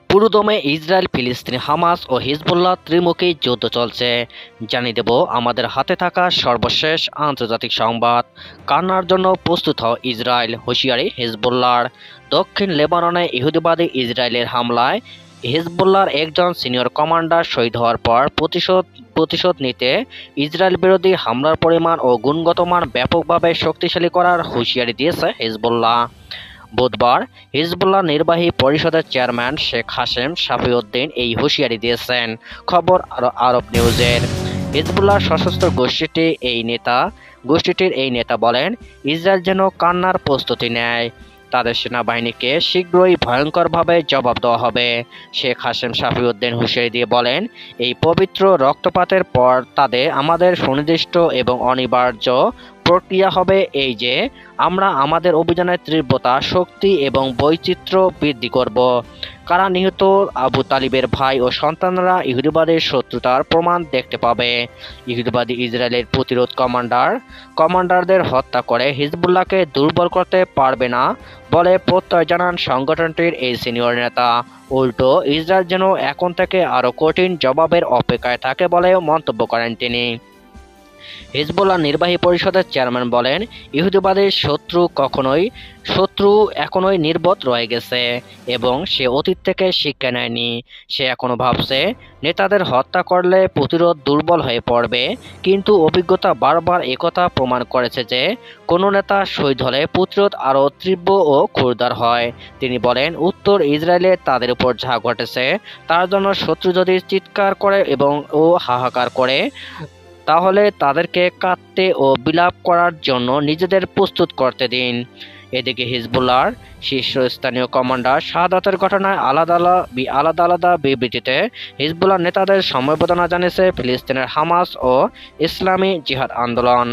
পুরোদমে ইসরায়েল ফিলিস্তিন হামাস ও হিজবুল্লাহ ত্রিমুখী যুদ্ধ চলছে। জানিয়ে দেব আমাদের হাতে থাকা সর্বশেষ আন্তর্জাতিক সংবাদ। কান্নার জন্য প্রস্তুত হও ইসরায়েল, হুঁশিয়ারি হিজবুল্লাহর। দক্ষিণ লেবাননে ইহুদিবাদী ইসরায়েলের হামলায় হিজবুল্লাহর একজন সিনিয়র কমান্ডার শহীদ হওয়ার পর প্রতিশোধ নিতে ইসরায়েল বিরোধী হামলার পরিমাণ ও গুণগত মান ব্যাপকভাবে শক্তিশালী করার হুঁশিয়ারি দিয়েছে হিজবুল্লাহ। বুধবার হিজবুল্লাহ নির্বাহী পরিষদের চেয়ারম্যান শেখ হাশেম শাফিউদ্দিন এই হুঁশিয়ারি দিয়েছেন। খবর আরব নিউজের। হিজবুল্লাহ সশস্ত্র গোষ্ঠীটির এই নেতা বলেন, ইসরায়েল যেন কান্নার প্রস্তুতি নেয়। তাদের সেনাবাহিনীকে শীঘ্রই ভয়ঙ্করভাবে জবাব দেওয়া হবে। শেখ হাশেম শাফিউদ্দিন হুঁশিয়ারি দিয়ে বলেন, এই পবিত্র রক্তপাতের পর আমাদের সুনির্দিষ্ট এবং অনিবার্য প্রক্রিয়া হবে এই যে আমরা আমাদের অভিযানের তীব্রতা, শক্তি এবং বৈচিত্র্য বৃদ্ধি করব। কারা নিহত আবু তালিবের ভাই ও সন্তানরা ইহুদিবাদের শত্রুতার প্রমাণ দেখতে পাবে। ইহুদিবাদী ইসরায়েলের প্রতিরোধ কমান্ডারদের হত্যা করে হিজবুল্লাহকে দুর্বল করতে পারবে না বলে প্রত্যয় জানান সংগঠনটির এই সিনিয়র নেতা। উল্টো ইসরায়েল যেন এখন থেকে আরও কঠিন জবাবের অপেক্ষায় থাকে বলে মন্তব্য করেন তিনি। হিজবুল্লাহ নির্বাহী পরিষদের চেয়ারম্যান বলেন, ইহুদিবাদের শত্রু এখনোই নির্বোধ রয়ে গেছে এবং সে অতীত থেকে শিক্ষা নেয়নি। সে এখনো ভাবছে নেতাদের হত্যা করলে প্রতিরোধ দুর্বল হয়ে পড়বে, কিন্তু অভিজ্ঞতা বারবার একথা প্রমাণ করেছে যে কোনো নেতা শহীদ হলে প্রতিরোধ আরও তীব্র ও ক্ষুরধার হয়। তিনি বলেন, উত্তর ইসরায়েলে তাদের উপর যা ঘটেছে তার জন্য শত্রু যদি চিৎকার করে ও হাহাকার করে, তাহলে তাদেরকে কাঁদতে ও বিলাপ করার জন্য নিজেদের প্রস্তুত করতে দিন। এদিকে হিজবুল্লাহর শীর্ষস্থানীয় কমান্ডার শাহাদাতের ঘটনায় আলাদা আলাদা বিবৃতিতে হিজবুল্লাহ নেতাদের সমবেদনা জানিয়েছে ফিলিস্তিনের হামাস ও ইসলামী জিহাদ আন্দোলন।